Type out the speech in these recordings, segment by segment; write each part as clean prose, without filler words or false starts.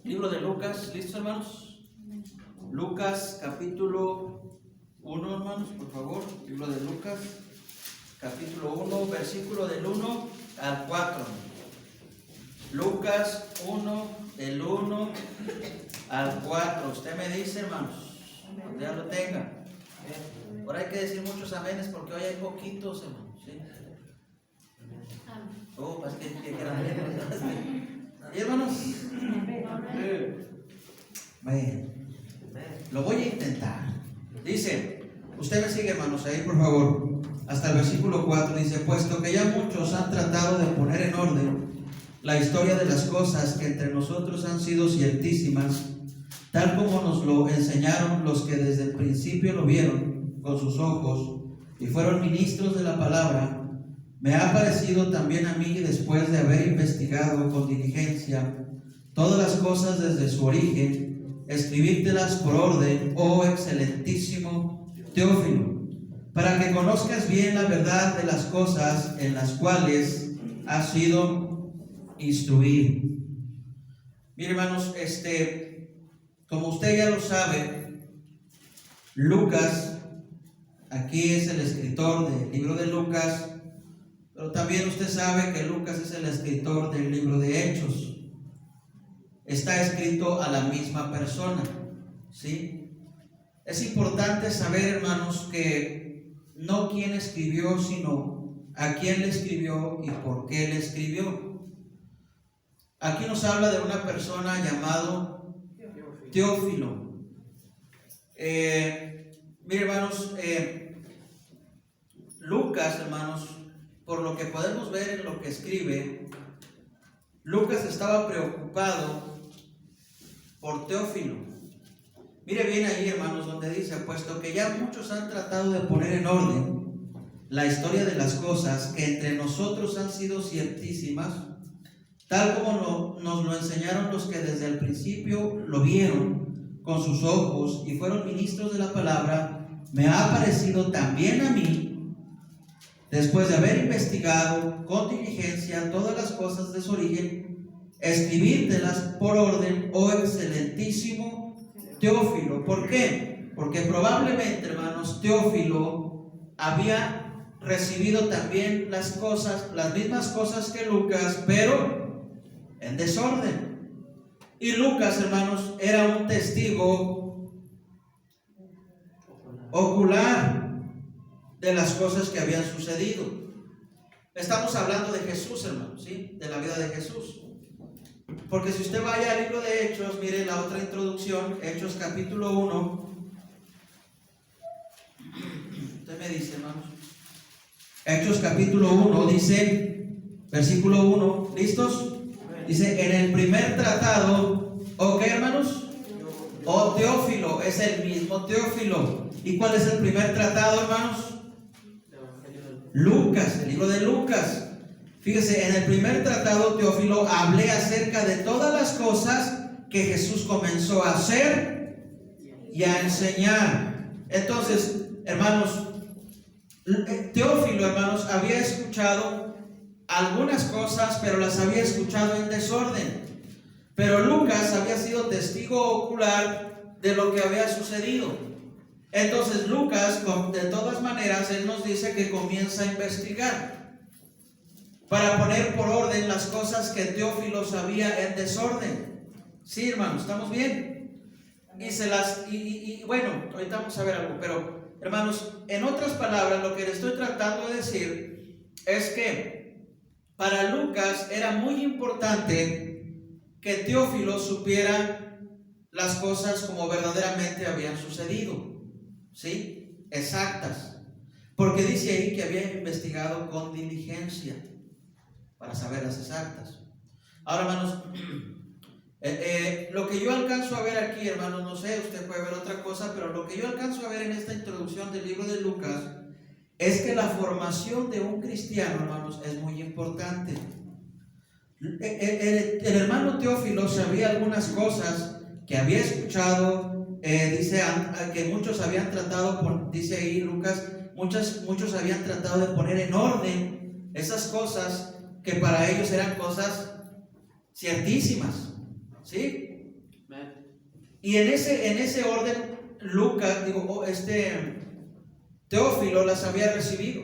Libro de Lucas, ¿listos, hermanos? Lucas capítulo 1, hermanos, por favor. Libro de Lucas, capítulo 1, versículo del 1 al 4. Lucas 1, del 1 al 4. Usted me dice, hermanos, cuando ya lo tenga. Por ahí hay que decir muchos amenes porque hoy hay poquitos, hermanos. ¿Sí? Oh, pues que quieran ver. ¿Y hermanos? Bueno, lo voy a intentar. Dice, usted me sigue, hermanos, ahí por favor, hasta el versículo 4. Dice, puesto que ya muchos han tratado de poner en orden la historia de las cosas que entre nosotros han sido ciertísimas, tal como nos lo enseñaron los que desde el principio lo vieron con sus ojos y fueron ministros de la palabra, me ha parecido también a mí, después de haber investigado con diligencia todas las cosas desde su origen, escribírtelas por orden, oh excelentísimo Teófilo, para que conozcas bien la verdad de las cosas en las cuales has sido instruido. Mire, hermanos, como usted ya lo sabe, Lucas, aquí es el escritor del libro de Lucas, pero también usted sabe que Lucas es el escritor del libro de Hechos. Está escrito a la misma persona, ¿sí? Es importante saber, hermanos, que no quién escribió, sino a quién le escribió y por qué le escribió. Aquí nos habla de una persona llamado Teófilo. Mire, hermanos, Lucas, hermanos, por lo que podemos ver en lo que escribe, Lucas estaba preocupado por Teófilo. Mire bien ahí, hermanos, donde dice, puesto que ya muchos han tratado de poner en orden la historia de las cosas que entre nosotros han sido ciertísimas, tal como nos lo enseñaron los que desde el principio lo vieron con sus ojos y fueron ministros de la palabra, me ha parecido también a mí, después de haber investigado con diligencia todas las cosas de su origen, escribírtelas por orden, oh excelentísimo Teófilo. ¿Por qué? Porque probablemente, hermanos, Teófilo había recibido también las mismas cosas que Lucas, pero en desorden. Y Lucas, hermanos, era un testigo ocular de las cosas que habían sucedido. Estamos hablando de Jesús, hermanos, ¿sí? De la vida de Jesús. Porque si usted vaya al libro de Hechos, mire la otra introducción, Hechos capítulo 1. Usted me dice, hermanos. Hechos capítulo 1 dice, versículo 1, ¿listos? Dice, en el primer tratado, ¿o qué, hermanos? O Teófilo, es el mismo Teófilo. ¿Y cuál es el primer tratado, hermanos? Lucas, el libro de Lucas. Fíjese, en el primer tratado, Teófilo, hablé acerca de todas las cosas que Jesús comenzó a hacer y a enseñar. Entonces, hermanos, Teófilo, hermanos, había escuchado algunas cosas, pero las había escuchado en desorden. Pero Lucas había sido testigo ocular de lo que había sucedido. Entonces Lucas, de todas maneras, él nos dice que comienza a investigar para poner por orden las cosas que Teófilo sabía en desorden. Sí, hermanos, ¿estamos bien? Y bueno, ahorita vamos a ver algo, pero hermanos, en otras palabras, lo que le estoy tratando de decir es que para Lucas era muy importante que Teófilo supiera las cosas como verdaderamente habían sucedido. ¿Sí? Exactas. Porque dice ahí que había investigado con diligencia para saber las exactas. Ahora, hermanos, lo que yo alcanzo a ver aquí, hermanos, no sé, usted puede ver otra cosa, pero lo que yo alcanzo a ver en esta introducción del libro de Lucas es que la formación de un cristiano, hermanos, es muy importante. El hermano Teófilo sabía algunas cosas que había escuchado. Dice que muchos habían tratado, dice ahí Lucas, muchos habían tratado de poner en orden esas cosas que para ellos eran cosas ciertísimas, ¿sí? Y en ese orden, Teófilo las había recibido.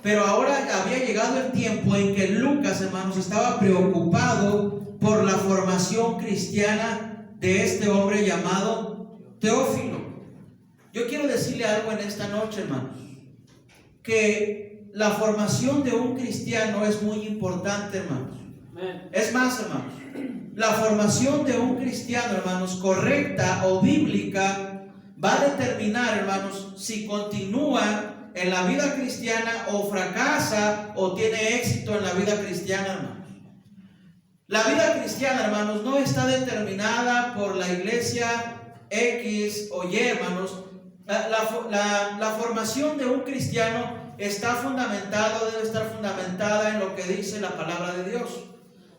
Pero ahora había llegado el tiempo en que Lucas, hermanos, estaba preocupado por la formación cristiana de este hombre llamado Teófilo. Yo quiero decirle algo en esta noche, hermanos, que la formación de un cristiano es muy importante, hermanos. Es más, hermanos, la formación de un cristiano, hermanos, correcta o bíblica, va a determinar, hermanos, si continúa en la vida cristiana o fracasa o tiene éxito en la vida cristiana, hermanos. La vida cristiana, hermanos, no está determinada por la iglesia X o Y, hermanos. La formación de un cristiano debe estar fundamentada en lo que dice la palabra de Dios.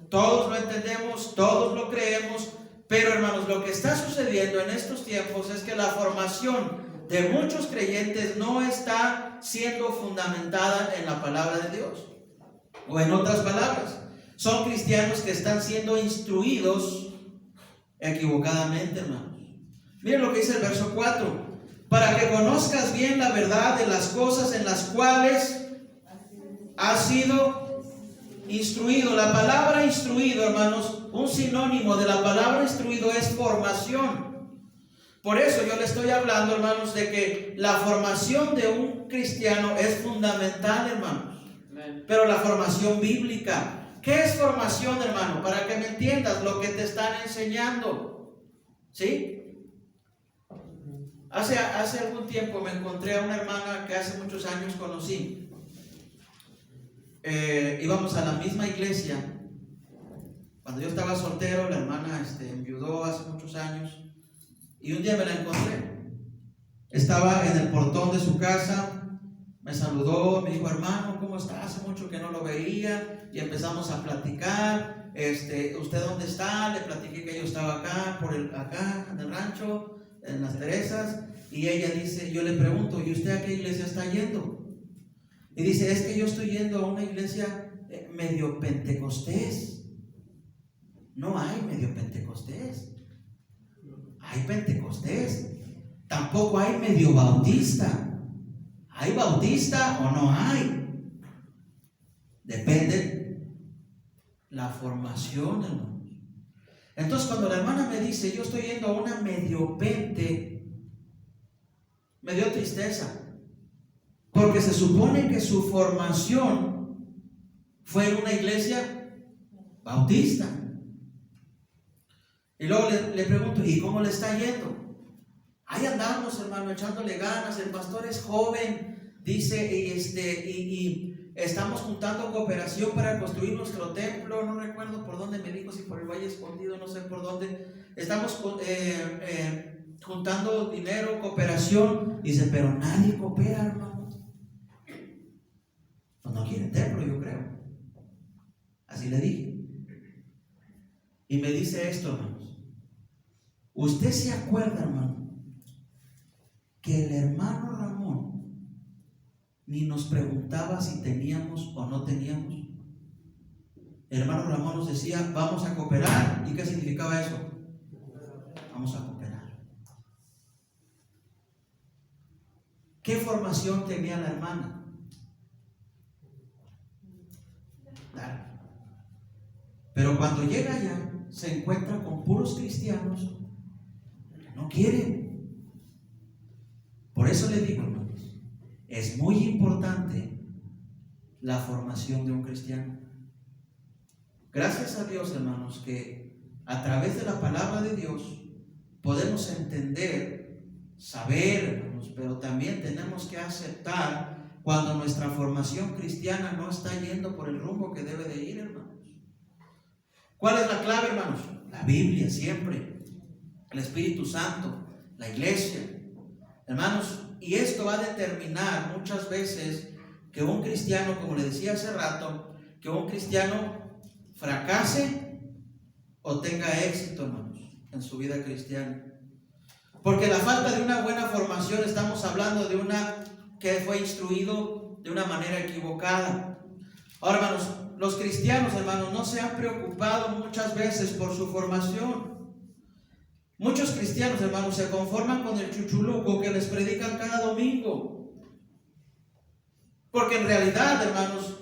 Todos lo entendemos, todos lo creemos, pero, hermanos, lo que está sucediendo en estos tiempos es que la formación de muchos creyentes no está siendo fundamentada en la palabra de Dios. O en otras palabras, son cristianos que están siendo instruidos equivocadamente, hermanos. Miren lo que dice el verso 4: para que conozcas bien la verdad de las cosas en las cuales has sido instruido. La palabra instruido, hermanos, un sinónimo de la palabra instruido es formación. Por eso yo le estoy hablando, hermanos, de que la formación de un cristiano es fundamental, hermanos. Pero la formación bíblica. ¿Qué es formación, hermano? Para que me entiendas lo que te están enseñando. ¿Sí? Hace algún tiempo me encontré a una hermana que hace muchos años conocí. Íbamos a la misma iglesia. Cuando yo estaba soltero, la hermana enviudó hace muchos años. Y un día me la encontré. Estaba en el portón de su casa, me saludó, me dijo: hermano, ¿cómo está? Hace mucho que no lo veía. Y empezamos a platicar. ¿Usted dónde está? Le platiqué que yo estaba acá en el rancho, en Las Teresas. Y ella dice, yo le pregunto: ¿y usted a qué iglesia está yendo? Y dice: es que yo estoy yendo a una iglesia medio pentecostés. No hay medio pentecostés. Hay pentecostés. Tampoco hay medio bautista. ¿Hay bautista o no hay? Depende la formación, hermanos. Entonces, cuando la hermana me dice: yo estoy yendo a una medio pente, me dio tristeza, porque se supone que su formación fue en una iglesia bautista. Y luego le pregunto: ¿y cómo le está yendo? Ahí andamos, hermano, echándole ganas. El pastor es joven, dice, y estamos juntando cooperación para construir nuestro templo. No recuerdo por dónde me dijo, si por el Valle Escondido, no sé por dónde. Estamos juntando dinero, cooperación. Dice: pero nadie coopera, hermano. Pues no quieren templo, yo creo. Así le dije. Y me dice esto, hermanos: ¿usted se acuerda, hermano, que el hermano Ramón ni nos preguntaba si teníamos o no teníamos? El hermano Ramón nos decía: vamos a cooperar. ¿Y qué significaba eso? Vamos a cooperar. ¿Qué formación tenía la hermana? Pero cuando llega allá, se encuentra con puros cristianos que no quieren. Por eso le digo, hermanos, es muy importante la formación de un cristiano. Gracias a Dios, hermanos, que a través de la palabra de Dios podemos entender, saber, hermanos, pero también tenemos que aceptar cuando nuestra formación cristiana no está yendo por el rumbo que debe de ir, hermanos. ¿Cuál es la clave, hermanos? La Biblia, siempre. El Espíritu Santo, la iglesia. Hermanos, y esto va a determinar muchas veces que un cristiano, como le decía hace rato, que un cristiano fracase o tenga éxito, hermanos, en su vida cristiana. Porque la falta de una buena formación, estamos hablando de una que fue instruido de una manera equivocada. Ahora, hermanos, los cristianos, hermanos, no se han preocupado muchas veces por su formación. Muchos cristianos, hermanos, se conforman con el chuchuluco que les predican cada domingo. Porque en realidad, hermanos,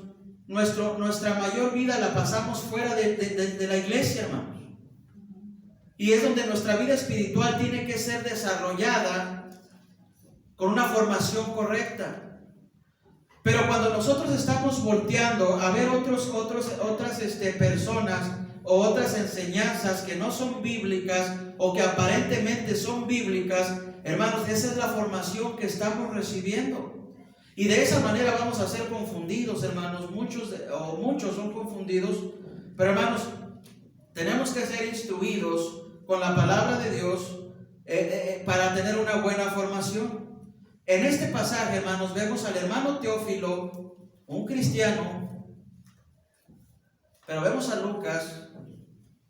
nuestra mayor vida la pasamos fuera de la iglesia, hermanos. Y es donde nuestra vida espiritual tiene que ser desarrollada con una formación correcta. Pero cuando nosotros estamos volteando a ver otras personas o otras enseñanzas que no son bíblicas o que aparentemente son bíblicas, hermanos, esa es la formación que estamos recibiendo. Y de esa manera vamos a ser confundidos, hermanos. Muchos son confundidos. Pero, hermanos, tenemos que ser instruidos con la palabra de Dios para tener una buena formación. En este pasaje, hermanos, vemos al hermano Teófilo, un cristiano, pero vemos a Lucas,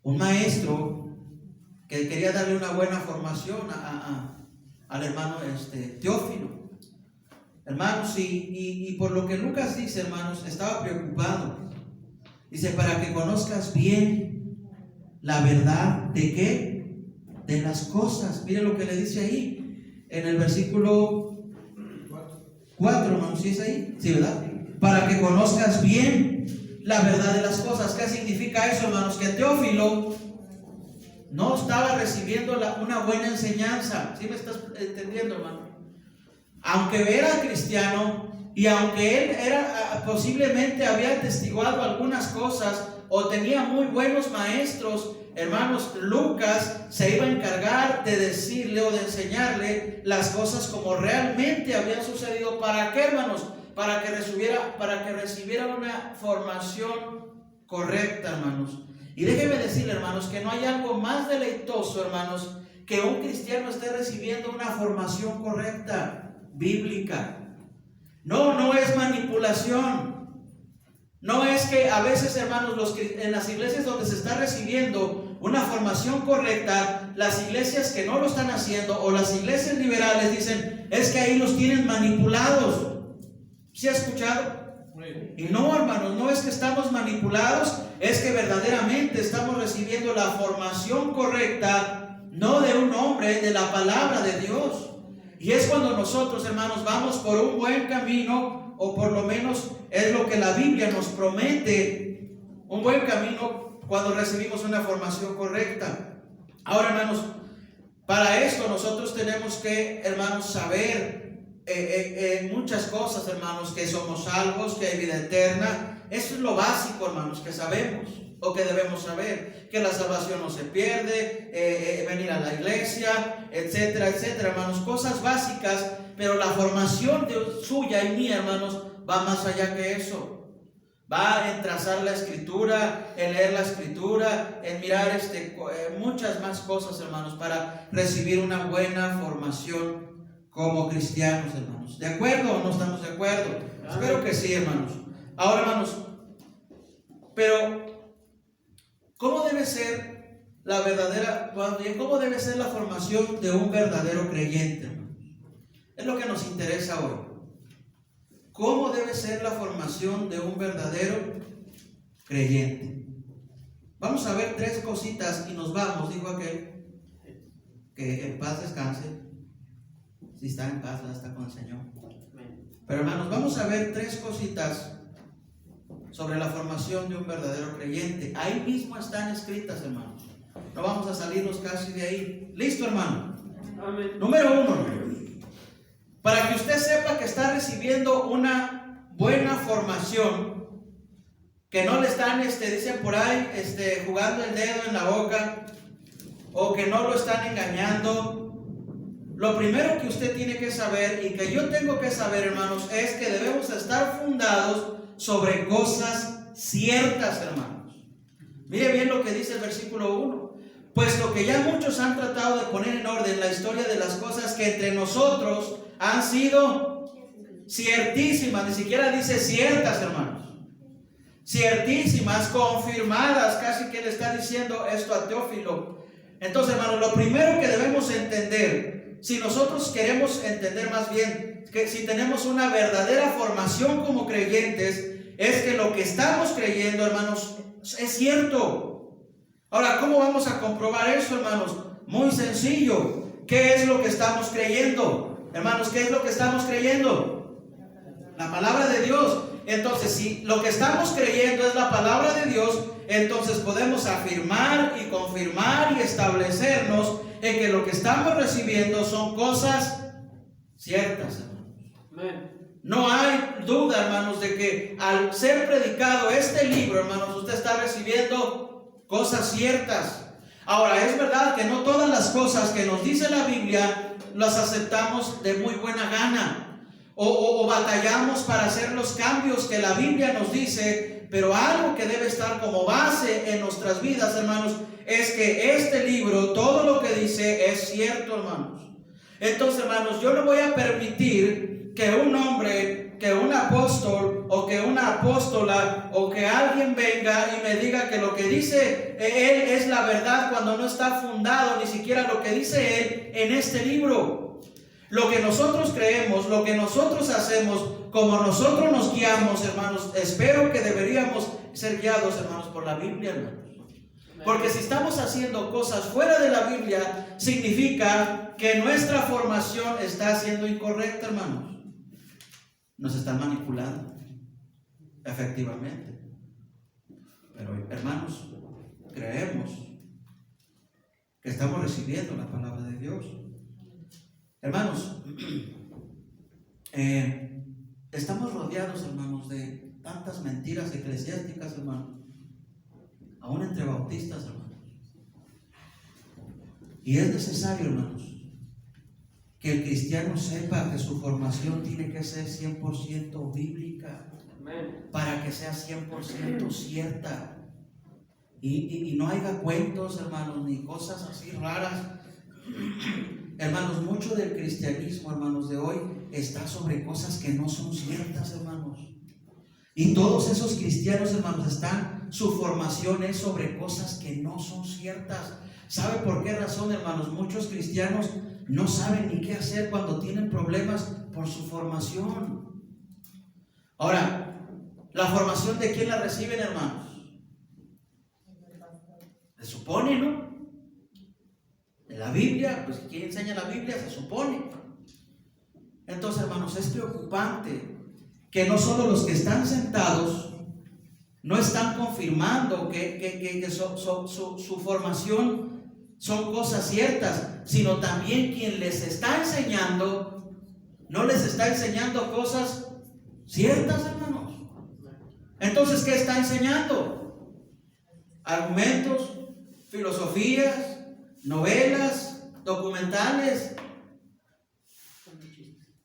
un maestro que quería darle una buena formación al hermano Teófilo. Hermanos, y por lo que Lucas dice, hermanos, estaba preocupado. Dice, para que conozcas bien la verdad de qué, de las cosas. Mire lo que le dice ahí en el versículo 4, hermanos, ¿sí es ahí? Sí, ¿verdad? Para que conozcas bien la verdad de las cosas. ¿Qué significa eso, hermanos? Que Teófilo no estaba recibiendo una buena enseñanza. ¿Sí me estás entendiendo, hermano? Aunque era cristiano y aunque él posiblemente había atestiguado algunas cosas o tenía muy buenos maestros, hermanos, Lucas se iba a encargar de decirle o de enseñarle las cosas como realmente habían sucedido. ¿Para qué, hermanos? Para que recibiera una formación correcta, hermanos. Y déjenme decirle, hermanos, que no hay algo más deleitoso, hermanos, que un cristiano esté recibiendo una formación correcta, bíblica. No es manipulación. No es que a veces, hermanos, en las iglesias donde se está recibiendo una formación correcta, las iglesias que no lo están haciendo o las iglesias liberales dicen, es que ahí los tienen manipulados. ¿Sí ha escuchado? Y no, hermanos, no es que estamos manipulados, es que verdaderamente estamos recibiendo la formación correcta, no de un hombre, de la palabra de Dios. Y es cuando nosotros, hermanos, vamos por un buen camino, o por lo menos es lo que la Biblia nos promete, un buen camino cuando recibimos una formación correcta. Ahora, hermanos, para esto nosotros tenemos que, hermanos, saber muchas cosas, hermanos, que somos salvos, que hay vida eterna. Eso es lo básico, hermanos, que sabemos o que debemos saber, que la salvación no se pierde, venir a la iglesia, etcétera, etcétera, hermanos, cosas básicas. Pero la formación suya y mía, hermanos, va más allá que eso. Va en trazar la escritura, en leer la escritura, en mirar muchas más cosas, hermanos, para recibir una buena formación como cristianos, hermanos. ¿De acuerdo o no estamos de acuerdo? Amén. Espero que sí, hermanos. Ahora, hermanos, pero ¿cómo debe ser cómo debe ser la formación de un verdadero creyente, hermanos? Es lo que nos interesa hoy. ¿Cómo debe ser la formación de un verdadero creyente? Vamos a ver 3 cositas y nos vamos, dijo aquel, que en paz descanse. Si está en paz, está con el Señor. Pero, hermanos, vamos a ver 3 cositas sobre la formación de un verdadero creyente. Ahí mismo están escritas, hermanos. No vamos a salirnos casi de ahí. ¿Listo, hermano? Amén. Número 1. Para que usted sepa que está recibiendo una buena formación, que no le están, dicen por ahí, jugando el dedo en la boca, o que no lo están engañando. Lo primero que usted tiene que saber, y que yo tengo que saber, hermanos, es que debemos estar fundados sobre cosas ciertas, hermanos. Mire bien lo que dice el versículo 1. Puesto que ya muchos han tratado de poner en orden la historia de las cosas que entre nosotros han sido ciertísimas, ni siquiera dice ciertas, hermanos, ciertísimas, confirmadas, casi que le está diciendo esto a Teófilo. Entonces, hermanos, lo primero que debemos entender, si nosotros queremos entender más bien, que si tenemos una verdadera formación como creyentes, es que lo que estamos creyendo, hermanos, es cierto. Ahora, ¿cómo vamos a comprobar eso, hermanos? Muy sencillo. ¿Qué es lo que estamos creyendo? Hermanos, ¿qué es lo que estamos creyendo? La palabra de Dios. Entonces, si lo que estamos creyendo es la palabra de Dios, entonces podemos afirmar y confirmar y establecernos en que lo que estamos recibiendo son cosas ciertas, hermanos. No hay duda, hermanos, de que al ser predicado este libro, hermanos, usted está recibiendo cosas ciertas. Ahora, es verdad que no todas las cosas que nos dice la Biblia las aceptamos de muy buena gana. O batallamos para hacer los cambios que la Biblia nos dice, pero algo que debe estar como base en nuestras vidas, hermanos, es que este libro, todo lo que dice es cierto, hermanos. Entonces, hermanos, yo no voy a permitir que un hombre, que un apóstol o que una apóstola o que alguien venga y me diga que lo que dice él es la verdad cuando no está fundado ni siquiera lo que dice él en este libro. Lo que nosotros creemos, lo que nosotros hacemos, como nosotros nos guiamos, hermanos, espero que deberíamos ser guiados, hermanos, por la Biblia, hermanos. Porque si estamos haciendo cosas fuera de la Biblia, significa que nuestra formación está siendo incorrecta, hermanos. Nos están manipulando, efectivamente. Pero, hermanos, creemos que estamos recibiendo la palabra de Dios. Hermanos, estamos rodeados, hermanos, de tantas mentiras eclesiásticas, hermanos, aún entre bautistas, hermanos. Y es necesario, hermanos, que el cristiano sepa que su formación tiene que ser 100% bíblica. Amén. Para que sea 100% cierta. Y no haya cuentos, hermanos, ni cosas así raras. Hermanos, mucho del cristianismo, hermanos, de hoy está sobre cosas que no son ciertas, hermanos. Y todos esos cristianos, hermanos, su formación es sobre cosas que no son ciertas. ¿Sabe por qué razón, hermanos? Muchos cristianos no saben ni qué hacer cuando tienen problemas por su formación. Ahora, ¿la formación de quién la reciben, hermanos? Se supone, ¿no? De la Biblia, pues ¿quién enseña la Biblia? Se supone. Entonces, hermanos, es preocupante que no solo los que están sentados no están confirmando que su formación son cosas ciertas, sino también quien les está enseñando no les está enseñando cosas ciertas, hermanos. Entonces, ¿qué está enseñando? Argumentos, filosofías, novelas, documentales,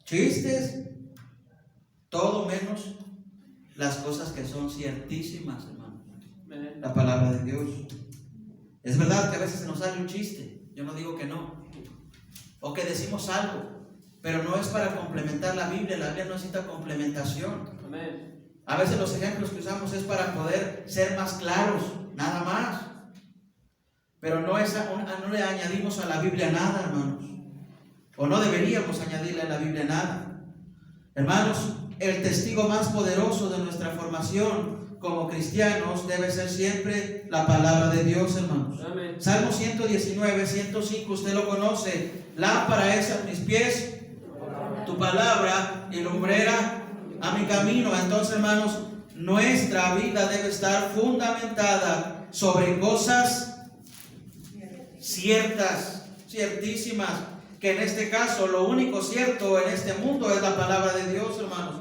chistes, todo menos las cosas que son ciertísimas, hermano. La palabra de Dios. Es verdad que a veces se nos sale un chiste, yo no digo que no, o que decimos algo, pero no es para complementar la Biblia no necesita complementación. A veces los ejemplos que usamos es para poder ser más claros, nada más. Pero no le añadimos a la Biblia nada, hermanos. O no deberíamos añadirle a la Biblia nada. Hermanos, el testigo más poderoso de nuestra formación como cristianos debe ser siempre la palabra de Dios, hermanos. Amén. Salmo 119, 105, usted lo conoce. Lámpara es a mis pies tu palabra y lumbrera a mi camino. Entonces, hermanos, nuestra vida debe estar fundamentada sobre cosas ciertas, ciertísimas, que en este caso lo único cierto en este mundo es la palabra de Dios, hermanos.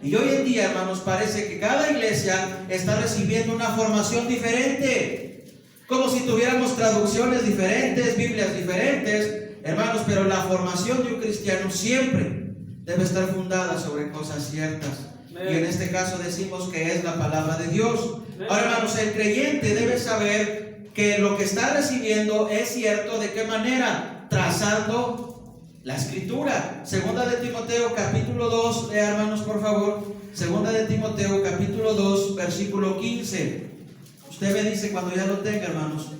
Y hoy en día, hermanos, parece que cada iglesia está recibiendo una formación diferente, como si tuviéramos traducciones diferentes, Biblias diferentes, hermanos, pero la formación de un cristiano siempre debe estar fundada sobre cosas ciertas. Y en este caso decimos que es la palabra de Dios. Ahora, hermanos, el creyente debe saber que lo que está recibiendo es cierto. ¿De qué manera? Trazando la escritura. Segunda de Timoteo capítulo 2, lea, hermanos, por favor. Segunda de Timoteo capítulo 2, versículo 15. Usted me dice cuando ya lo tenga, hermanos.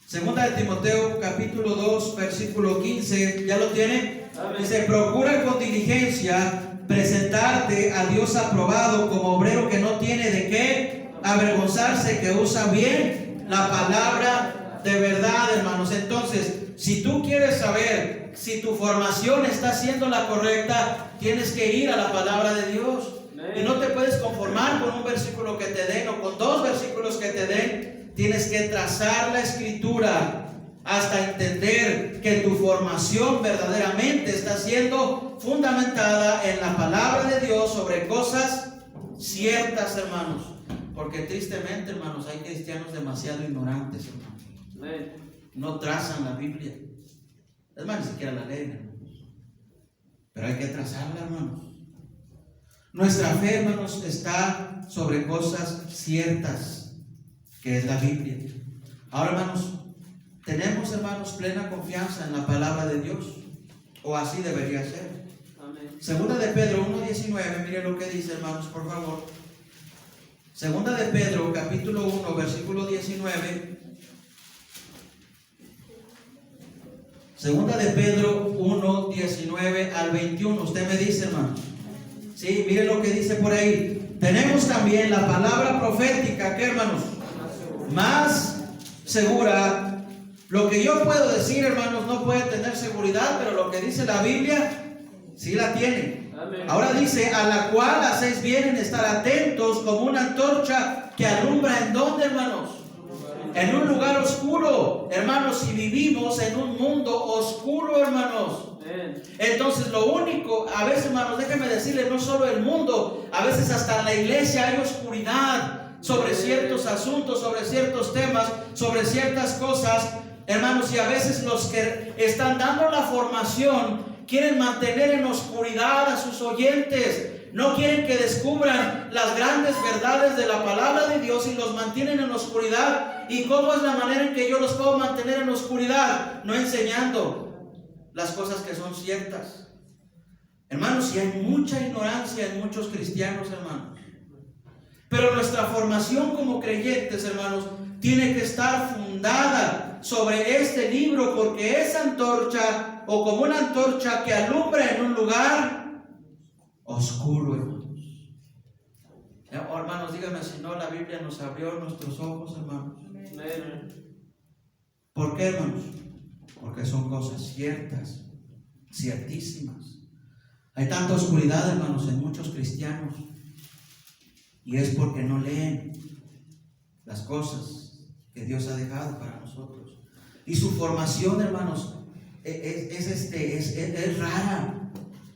Segunda de Timoteo capítulo 2, versículo 15. ¿Ya lo tiene? Dice: procura con diligencia presentarte a Dios aprobado como obrero que no tiene de qué avergonzarse, que usa bien la palabra De verdad, hermanos. Entonces, si tú quieres saber si tu formación está siendo la correcta, tienes que ir a la palabra de Dios. Y no te puedes conformar con un versículo que te den o con 2 versículos que te den. Tienes que trazar la escritura hasta entender que tu formación verdaderamente está siendo fundamentada en la palabra de Dios sobre cosas ciertas, hermanos. Porque tristemente, hermanos, hay cristianos demasiado ignorantes, hermanos. No trazan la Biblia. Es más, ni siquiera la leen, hermanos. Pero hay que trazarla, hermanos. Nuestra fe, hermanos, está sobre cosas ciertas, que es la Biblia. Ahora, hermanos, tenemos, hermanos, plena confianza en la palabra de Dios, o así debería ser. Amén. Segunda de Pedro 1:19, mire lo que dice, hermanos, por favor. Segunda de Pedro, capítulo 1, versículo 19. Segunda de Pedro 1, 19 al 21. Usted me dice, hermano. Sí, mire lo que dice por ahí. Tenemos también la palabra profética, ¿qué, hermanos? Más segura. Lo que yo puedo decir, hermanos, no puede tener seguridad, pero lo que dice la Biblia, sí la tiene. Amén. Ahora dice, a la cual hacéis bien en estar atentos como una antorcha que alumbra ¿en dónde, hermanos? En un lugar oscuro, hermanos. Si vivimos en un mundo oscuro, hermanos, entonces lo único, a veces, hermanos, déjenme decirles, no solo el mundo, a veces hasta en la iglesia hay oscuridad sobre ciertos asuntos, sobre ciertos temas, sobre ciertas cosas, hermanos. Y a veces los que están dando la formación quieren mantener en oscuridad a sus oyentes. No quieren que descubran las grandes verdades de la palabra de Dios y los mantienen en oscuridad. ¿Y cómo es la manera en que yo los puedo mantener en oscuridad? No enseñando las cosas que son ciertas. Hermanos, y hay mucha ignorancia en muchos cristianos, hermanos. Pero nuestra formación como creyentes, hermanos, tiene que estar fundada sobre este libro, porque es antorcha, o como una antorcha que alumbra en un lugar oscuro, hermanos. Hermanos, díganme si no, la Biblia nos abrió nuestros ojos, hermanos. ¿Por qué, hermanos? Porque son cosas ciertas, ciertísimas. Hay tanta oscuridad, hermanos, en muchos cristianos, y es porque no leen las cosas que Dios ha dejado para nosotros. Y su formación, hermanos, es rara.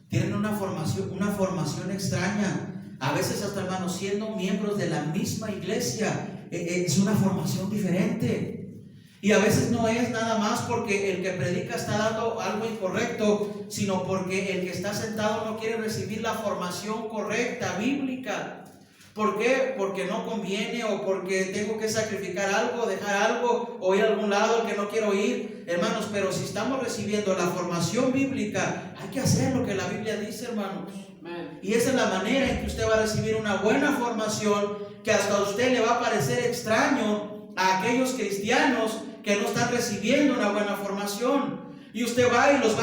Tienen una formación extraña. A veces hasta, hermanos, siendo miembros de la misma iglesia, es una formación diferente. Y a veces no es nada más porque el que predica está dando algo incorrecto, sino porque el que está sentado no quiere recibir la formación correcta, bíblica. ¿Por qué? Porque no conviene, o porque tengo que sacrificar algo, dejar algo, o ir a algún lado que no quiero ir. Hermanos, pero si estamos recibiendo la formación bíblica, hay que hacer lo que la Biblia dice, hermanos. Y esa es la manera en que usted va a recibir una buena formación, que hasta a usted le va a parecer extraño a aquellos cristianos que no están recibiendo una buena formación. Y usted va y los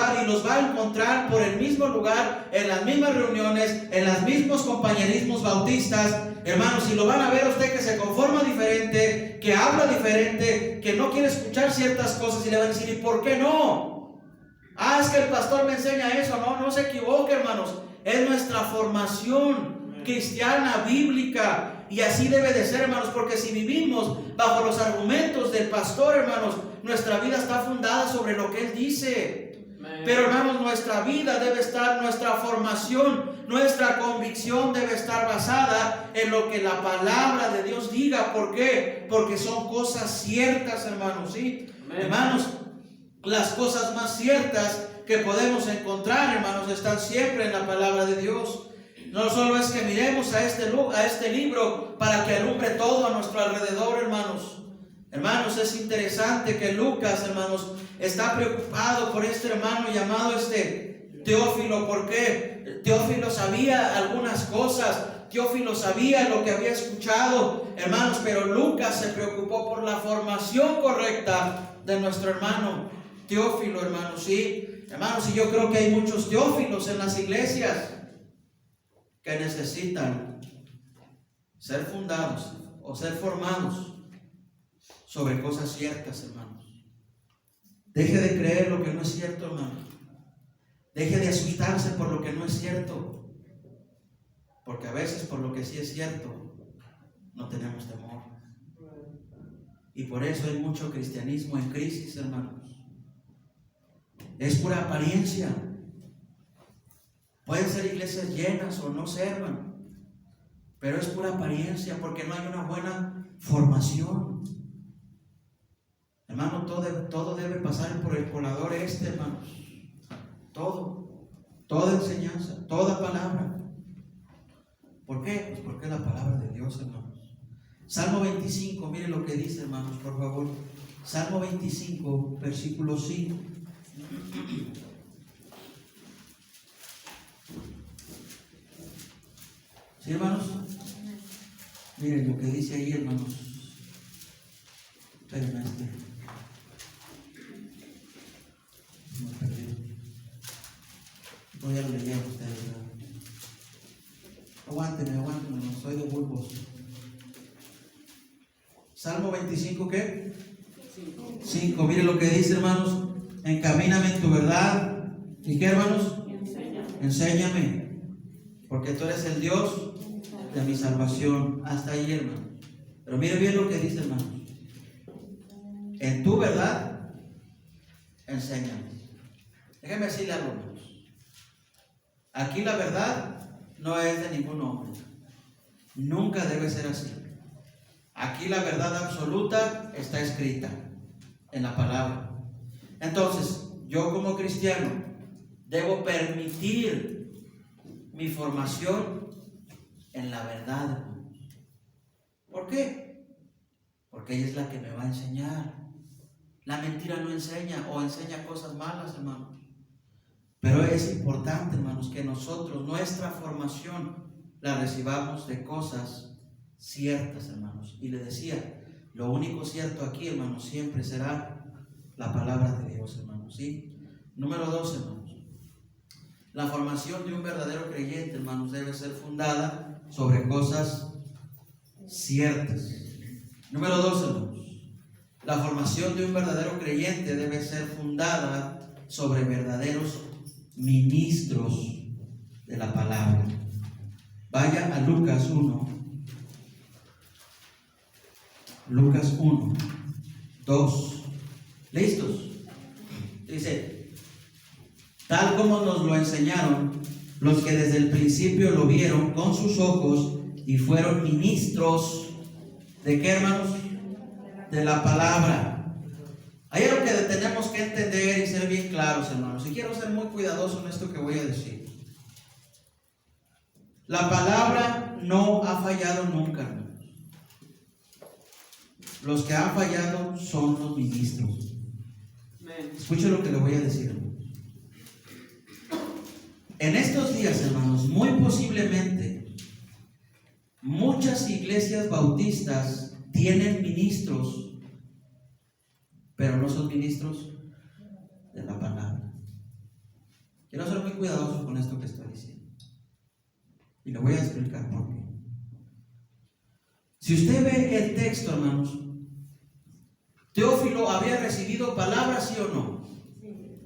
va a encontrar por el mismo lugar, en las mismas reuniones, en los mismos compañerismos bautistas, hermanos, y lo van a ver a usted que se conforma diferente, que habla diferente, que no quiere escuchar ciertas cosas, y le van a decir, ¿y por qué no? Ah, es que el pastor me enseña eso. No se equivoque, hermanos. Es nuestra formación cristiana, bíblica. Y así debe de ser, hermanos, porque si vivimos bajo los argumentos del pastor, hermanos, nuestra vida está fundada sobre lo que él dice. Pero, hermanos, nuestra vida debe estar, nuestra formación, nuestra convicción debe estar basada en lo que la palabra de Dios diga. ¿Por qué? Porque son cosas ciertas, hermanos, ¿sí? Hermanos, las cosas más ciertas que podemos encontrar, hermanos, están siempre en la palabra de Dios. No solo es que miremos a este libro para que alumbre todo a nuestro alrededor, hermanos. Hermanos, es interesante que Lucas, hermanos, está preocupado por este hermano llamado Teófilo. ¿Por qué? Teófilo sabía algunas cosas. Teófilo sabía lo que había escuchado, hermanos, pero Lucas se preocupó por la formación correcta de nuestro hermano Teófilo, hermanos. Sí, hermanos, y yo creo que hay muchos Teófilos en las iglesias que necesitan ser fundados o ser formados sobre cosas ciertas, hermanos. Deje de creer lo que no es cierto, hermanos. Deje de asustarse por lo que no es cierto, porque a veces por lo que sí es cierto no tenemos temor. Y por eso hay mucho cristianismo en crisis, hermanos. Es pura apariencia. Pueden ser iglesias llenas o no ser, hermano, pero es pura apariencia porque no hay una buena formación. Hermano, todo debe pasar por el colador hermanos. Toda enseñanza, toda palabra. ¿Por qué? Pues porque es la palabra de Dios, hermanos. Salmo 25, mire lo que dice, hermanos, por favor. Salmo 25, versículo 5. ¿Sí, hermanos? Miren lo que dice ahí, hermanos. Espérenme, me perdí. No, ya lo leí a ustedes, ¿verdad? Aguántenme, no soy de bulbos. Salmo 25, ¿qué? 5. Mire lo que dice, hermanos. Encamíname en tu verdad. ¿Y qué, hermanos? Enséñame. Porque tú eres el Dios de mi salvación. Hasta ahí, hermano. Pero mire bien lo que dice, hermanos. En tu verdad, enséñame. Déjenme decirle algo, hermanos. Aquí la verdad no es de ningún hombre. Nunca debe ser así. Aquí la verdad absoluta está escrita en la palabra. Entonces, yo como cristiano debo permitir mi formación en la verdad, hermanos. ¿Por qué? Porque ella es la que me va a enseñar. La mentira no enseña o enseña cosas malas, hermanos. Pero es importante, hermanos, que nosotros, nuestra formación, la recibamos de cosas ciertas, hermanos. Y le decía, lo único cierto aquí, hermanos, siempre será la palabra de Dios, hermanos. ¿Sí? Número 2, hermanos. La formación de un verdadero creyente, hermanos, debe ser fundada sobre cosas ciertas. Número 2, hermanos. La formación de un verdadero creyente debe ser fundada sobre verdaderos ministros de la palabra. Vaya a Lucas 1. Lucas 1, 2. ¿Listos? Dice, tal como nos lo enseñaron los que desde el principio lo vieron con sus ojos y fueron ministros ¿de qué, hermanos? De la palabra. Hay algo que tenemos que entender y ser bien claros, hermanos. Y quiero ser muy cuidadoso en esto que voy a decir. La palabra no ha fallado nunca, hermanos. Los que han fallado son los ministros. Escuchen lo que le voy a decir, hermanos. En estos días, hermanos, muy posiblemente muchas iglesias bautistas tienen ministros, pero no son ministros de la palabra. Quiero ser muy cuidadoso con esto que estoy diciendo. Y le voy a explicar por qué. Si usted ve el texto, hermanos, Teófilo había recibido palabras, ¿sí o no?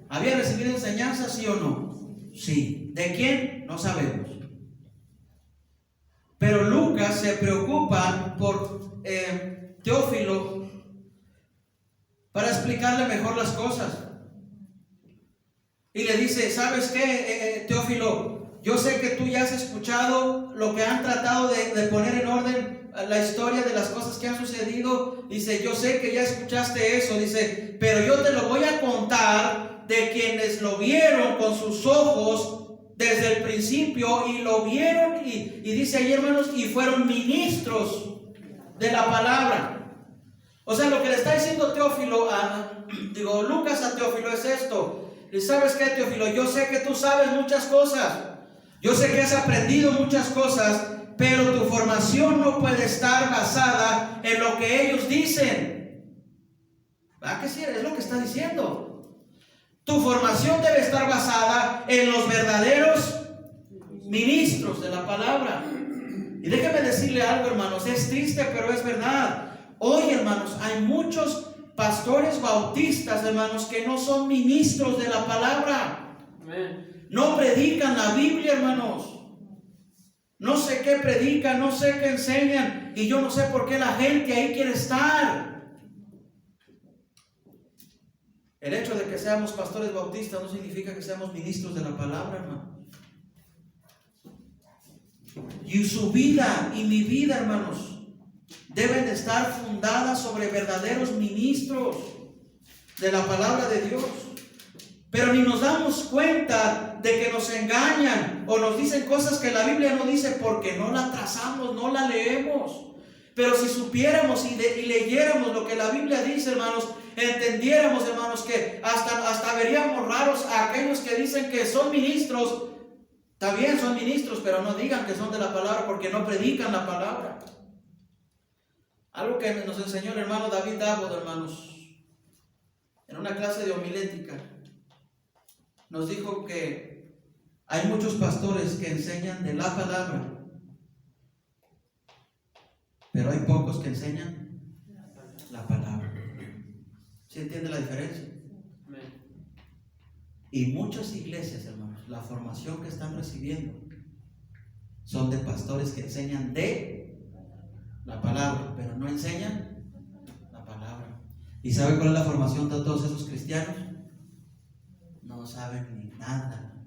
¿Había recibido enseñanza, sí o no? Sí. ¿De quién? No sabemos. Pero Lucas se preocupa por Teófilo para explicarle mejor las cosas. Y le dice, ¿sabes qué, Teófilo? Yo sé que tú ya has escuchado lo que han tratado de poner en orden la historia de las cosas que han sucedido. Dice, yo sé que ya escuchaste eso. Dice, pero yo te lo voy a contar de quienes lo vieron con sus ojos desde el principio y lo vieron y dice ahí, hermanos, y fueron ministros de la palabra. O sea, lo que le está diciendo Teófilo Lucas a Teófilo es esto. ¿Y sabes qué, Teófilo? Yo sé que tú sabes muchas cosas. Yo sé que has aprendido muchas cosas, pero tu formación no puede estar basada en lo que ellos dicen. ¿Verdad que sí? Es lo que está diciendo. Tu formación debe estar basada en los verdaderos ministros de la palabra. Y déjeme decirle algo, hermanos, es triste, pero es verdad. Hoy, hermanos, hay muchos pastores bautistas, hermanos, que no son ministros de la palabra. Amén. No predican la Biblia, hermanos. No sé qué predican, no sé qué enseñan, y yo no sé por qué la gente ahí quiere estar. El hecho de que seamos pastores bautistas no significa que seamos ministros de la palabra, hermanos. Y su vida y mi vida, hermanos, deben de estar fundadas sobre verdaderos ministros de la palabra de Dios. Pero ni nos damos cuenta de que nos engañan o nos dicen cosas que la Biblia no dice porque no la trazamos, no la leemos. Pero si supiéramos y leyéramos lo que la Biblia dice, hermanos, entendiéramos, hermanos, que hasta veríamos raros a aquellos que dicen que son ministros. Está bien, son ministros, pero no digan que son de la palabra porque no predican la palabra. Algo que nos enseñó el hermano David Davo, hermanos, en una clase de homilética. Nos dijo que hay muchos pastores que enseñan de la palabra, pero hay pocos que enseñan la palabra. ¿Sí entiende la diferencia? Y muchas iglesias, hermanos, la formación que están recibiendo son de pastores que enseñan de la palabra, pero no enseñan la palabra. ¿Y sabe cuál es la formación de todos esos cristianos? No saben ni nada.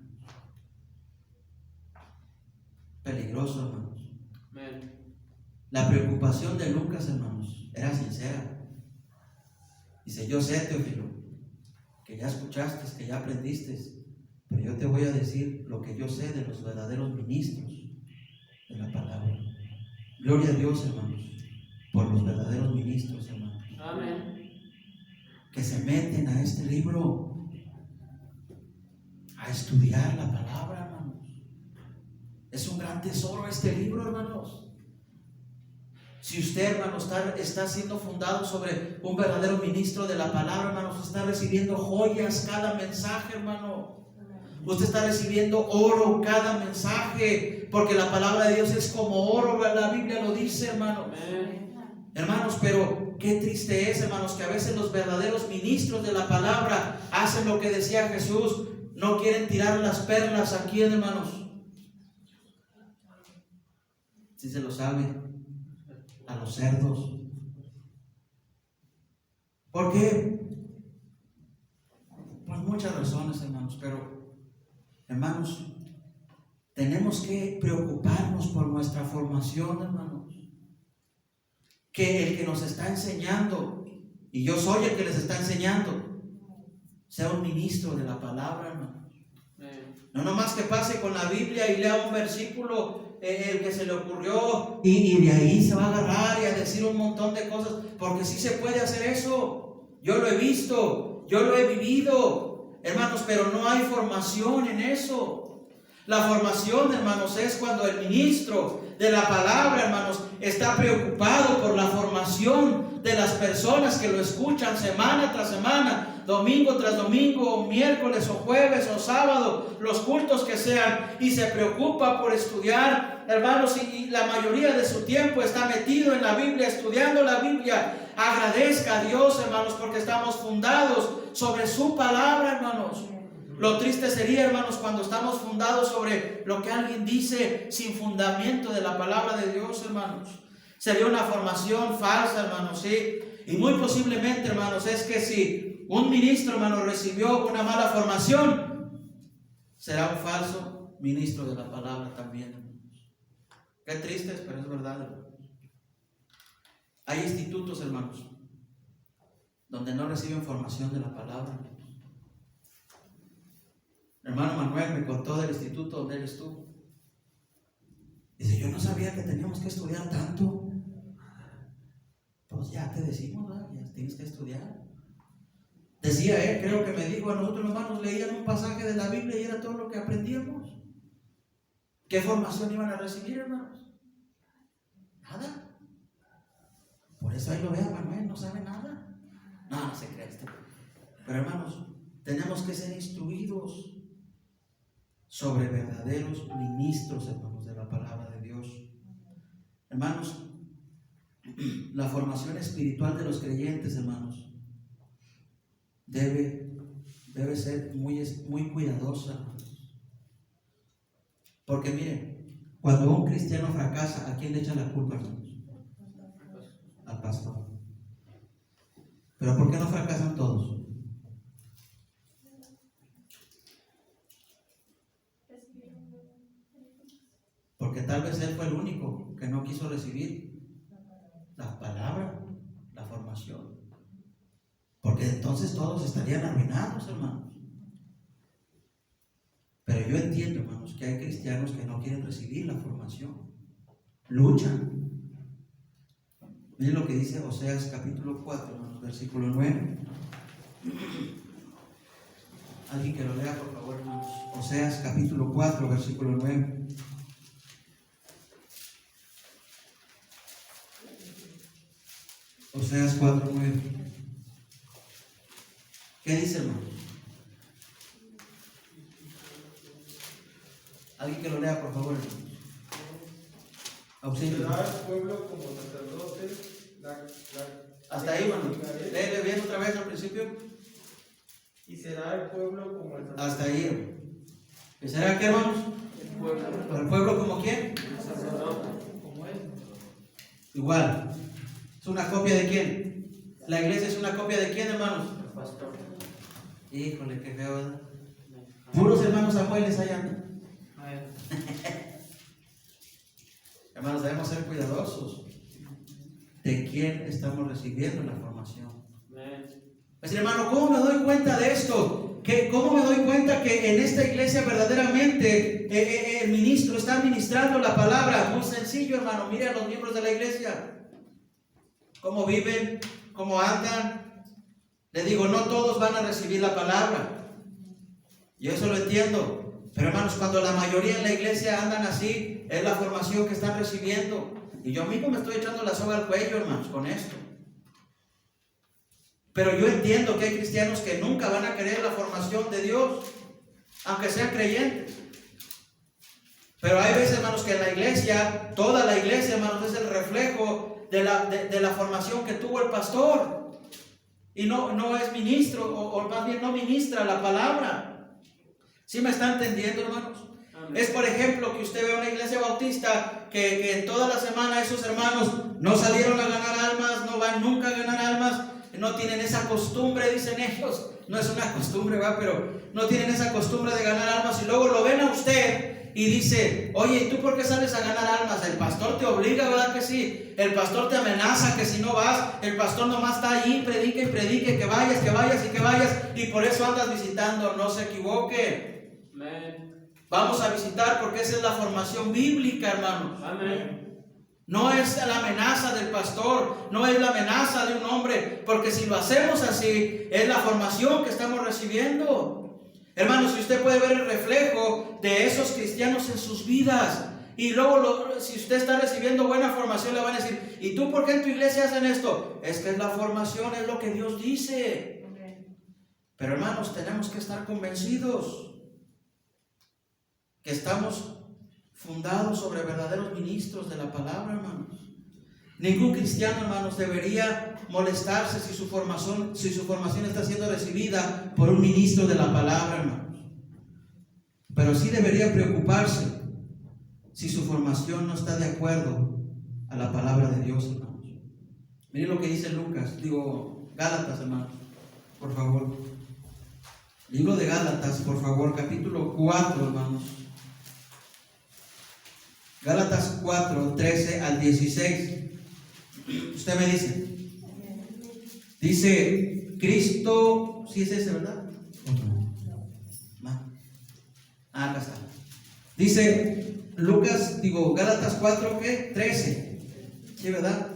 Peligroso, hermanos. La preocupación de Lucas, hermanos, era sincera. Dice: yo sé, Teófilo, que ya escuchaste, que ya aprendiste, pero yo te voy a decir lo que yo sé de los verdaderos ministros de la palabra. Gloria a Dios, hermanos, por los verdaderos ministros, hermanos. Amén. Que se meten a este libro a estudiar la palabra, hermanos. Es un gran tesoro este libro, hermanos. Si usted, hermano, está siendo fundado sobre un verdadero ministro de la palabra, hermanos, está recibiendo joyas cada mensaje, hermano. Usted está recibiendo oro cada mensaje, porque la palabra de Dios es como oro, la Biblia lo dice, hermanos. Hermanos, pero qué triste es, hermanos, que a veces los verdaderos ministros de la palabra hacen lo que decía Jesús. No quieren tirar las perlas aquí, hermanos. Si se lo sabe, a los cerdos. ¿Por qué? Por muchas razones, hermanos, pero, hermanos, tenemos que preocuparnos por nuestra formación, hermanos. Que el que nos está enseñando, y yo soy el que les está enseñando, sea un ministro de la palabra, hermanos. No nomás que pase con la Biblia y lea un versículo el que se le ocurrió y de ahí se va a agarrar y a decir un montón de cosas, porque sí se puede hacer eso. Yo lo he visto, yo lo he vivido, hermanos, pero no hay formación en eso. La formación, hermanos, es cuando el ministro de la palabra, hermanos, está preocupado por la formación de las personas que lo escuchan semana tras semana, domingo tras domingo, miércoles o jueves o sábado, los cultos que sean, y se preocupa por estudiar, hermanos, y la mayoría de su tiempo está metido en la Biblia, estudiando la Biblia. Agradezca a Dios, hermanos, porque estamos fundados sobre su palabra, hermanos. Lo triste sería, hermanos, cuando estamos fundados sobre lo que alguien dice sin fundamento de la palabra de Dios, hermanos. Sería una formación falsa, hermanos, ¿sí? Y muy posiblemente, hermanos, es que si un ministro, hermano, recibió una mala formación, será un falso ministro de la palabra también, hermanos. Qué triste, pero es verdad, hermanos. Hay institutos, hermanos, donde no reciben formación de la palabra, hermanos. El hermano Manuel me contó del instituto donde él estuvo. Dice: yo no sabía que teníamos que estudiar tanto. Pues ya te decimos, ¿verdad? Ya tienes que estudiar. Decía él, creo que me dijo, a nosotros los hermanos leían un pasaje de la Biblia y era todo lo que aprendíamos. ¿Qué formación iban a recibir, hermanos? Nada. Por eso ahí lo vea Manuel, no sabe nada. No se cree este. Pero, hermanos, tenemos que ser instruidos sobre verdaderos ministros, hermanos, de la palabra de Dios. Hermanos, la formación espiritual de los creyentes, hermanos, debe ser muy cuidadosa, hermanos. Porque miren, cuando un cristiano fracasa, ¿a quién le echa la culpa, hermanos? Al pastor. Pero ¿por qué no fracasan todos? Porque tal vez él fue el único que no quiso recibir la palabra, la formación. Porque entonces todos estarían arruinados, hermanos. Pero yo entiendo, hermanos, que hay cristianos que no quieren recibir la formación. Luchan. Miren lo que dice Oseas capítulo 4, hermanos, versículo 9. Alguien que lo lea, por favor, hermanos. Oseas capítulo 4, versículo 9. Oseas 4, 9. ¿Qué dice, hermano? Alguien que lo lea, por favor, hermano. Auxilio. Será el pueblo como sacerdote. Hasta ahí, hermano. Léele bien otra vez al principio. Y será el pueblo como el sacerdote. Hasta ahí, hermano. ¿Y será qué, hermanos? ¿El pueblo como quién? El sacerdote como él. Igual. ¿Es una copia de quién? La iglesia es una copia de quién, hermanos? El pastor. Híjole, qué feo, ¿verdad? Puros hermanos Samueles allá andan. Hermanos, debemos ser cuidadosos de quién estamos recibiendo la formación. Es decir, hermano, ¿cómo me doy cuenta de esto? ¿Cómo me doy cuenta que en esta iglesia verdaderamente el ministro está ministrando la palabra? Muy sencillo, hermano. Mire a los miembros de la iglesia. Cómo viven, cómo andan. Le digo, no todos van a recibir la palabra. Yo eso lo entiendo. Pero hermanos, cuando la mayoría en la iglesia andan así, es la formación que están recibiendo. Y yo mismo me estoy echando la soga al cuello, hermanos, con esto. Pero yo entiendo que hay cristianos que nunca van a querer la formación de Dios, aunque sean creyentes. Pero hay veces, hermanos, que en la iglesia, toda la iglesia, hermanos, es el reflejo de la formación que tuvo el pastor. Y no es ministro, o más bien no ministra la palabra. ¿Sí me está entendiendo, hermanos? Amén. Es, por ejemplo, que usted ve una iglesia bautista que en toda la semana esos hermanos no salieron a ganar almas, no van nunca a ganar almas, no tienen esa costumbre, dicen ellos. No es una costumbre, ¿va? Pero no tienen esa costumbre de ganar almas, y luego lo ven a usted y dice, oye, ¿y tú por qué sales a ganar almas? El pastor te obliga, ¿verdad que sí? El pastor te amenaza que si no vas, el pastor nomás está allí, predique y predique, que vayas y que vayas, y por eso andas visitando. No se equivoque. Amén. Vamos a visitar porque esa es la formación bíblica, hermanos. Amén. No es la amenaza del pastor, no es la amenaza de un hombre, porque si lo hacemos así, es la formación que estamos recibiendo. Hermanos, si usted puede ver el reflejo de esos cristianos en sus vidas, y luego si usted está recibiendo buena formación, le van a decir, ¿y tú por qué en tu iglesia hacen esto? Es que es la formación, es lo que Dios dice. Pero hermanos, tenemos que estar convencidos que estamos fundados sobre verdaderos ministros de la palabra, hermanos. Ningún cristiano, hermanos, debería molestarse si su formación está siendo recibida por un ministro de la palabra, hermanos. Pero sí debería preocuparse si su formación no está de acuerdo a la palabra de Dios, hermanos. Miren lo que dice Gálatas, hermanos, por favor. Libro de Gálatas, por favor, capítulo 4, hermanos. Gálatas 4, 13 al 16. Usted me dice Cristo, ¿sí es ese, verdad? Acá está. Dice Gálatas 4, ¿qué? 13. ¿Sí, verdad?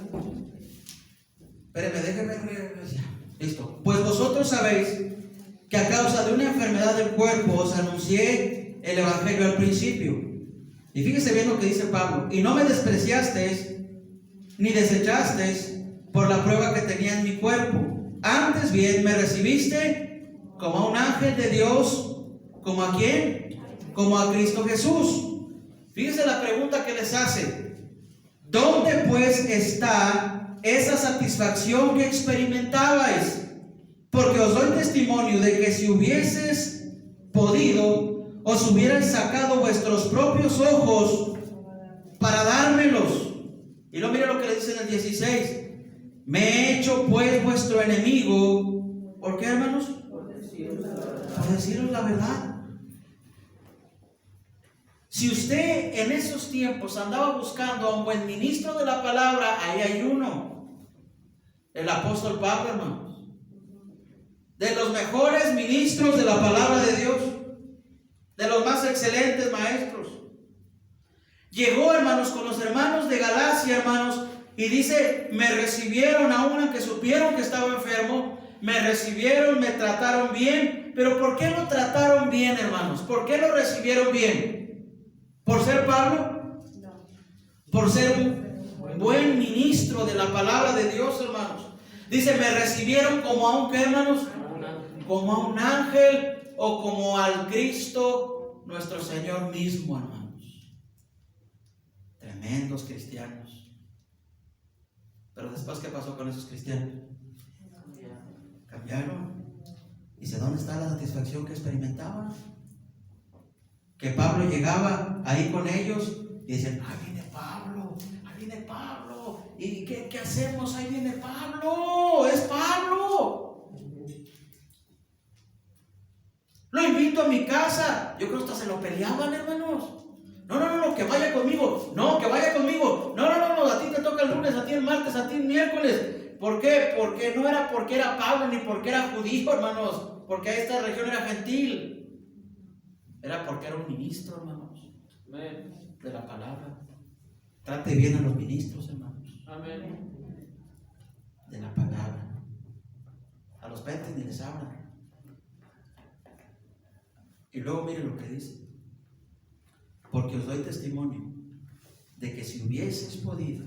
Espéreme, déjeme. Listo. Pues vosotros sabéis que a causa de una enfermedad del cuerpo os anuncié el evangelio al principio. Y fíjese bien lo que dice Pablo. Y no me despreciasteis ni desechasteis por la prueba que tenía en mi cuerpo. Antes bien me recibiste como a un ángel de Dios. ¿Como a quién? Como a Cristo Jesús. Fíjese la pregunta que les hace. ¿Dónde pues está esa satisfacción que experimentabais, porque os doy testimonio de que si hubieses podido, os hubierais sacado vuestros propios ojos para dármelos. Y luego mira lo que le dice en el 16: me he hecho pues vuestro enemigo. ¿Por qué, hermanos? Por deciros la verdad. Si usted en esos tiempos andaba buscando a un buen ministro de la palabra, ahí hay uno, el apóstol Pablo, hermanos, de los mejores ministros de la palabra de Dios, de los más excelentes maestros. Llegó, hermanos, con los hermanos de Galacia, hermanos, y dice: me recibieron aún aunque supieron que estaba enfermo, me recibieron, me trataron bien. Pero ¿por qué lo trataron bien, hermanos? ¿Por qué lo recibieron bien? ¿Por ser Pablo? No. Por ser un buen ministro de la palabra de Dios, hermanos. Dice: me recibieron como a un, ¿qué, hermanos? Como a un ángel, o como al Cristo nuestro Señor mismo, hermanos. Tremendos cristianos. Pero después, ¿qué pasó con esos cristianos? Cambiaron. Dice: ¿dónde está la satisfacción que experimentaban? Que Pablo llegaba ahí con ellos y decían: ahí viene Pablo, ahí viene Pablo. ¿Y qué hacemos? Ahí viene Pablo, es Pablo. Lo invito a mi casa. Yo creo que hasta se lo peleaban, hermanos. No, que vaya conmigo. No, que vaya conmigo. No, a ti te toca el lunes, a ti el martes, a ti el miércoles. ¿Por qué? Porque no era porque era Pablo ni porque era judío, hermanos. Porque esta región era gentil. Era porque era un ministro, hermanos, de la palabra. Trate bien a los ministros, hermanos. Amén. De la palabra. A los pentes ni les hablan. Y luego mire lo que dice: porque os doy testimonio de que si hubieses podido,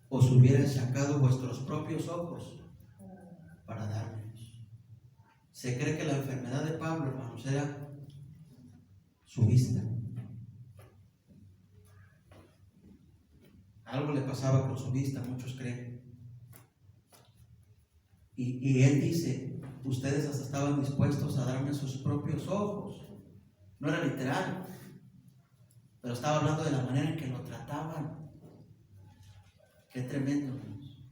os hubierais sacado vuestros propios ojos para dármelos. Se cree que la enfermedad de Pablo, hermanos, era su vista. Algo le pasaba con su vista, muchos creen. Y él dice: ustedes hasta estaban dispuestos a darme sus propios ojos. No era literal, pero estaba hablando de la manera en que lo trataban. Qué tremendo, hermanos.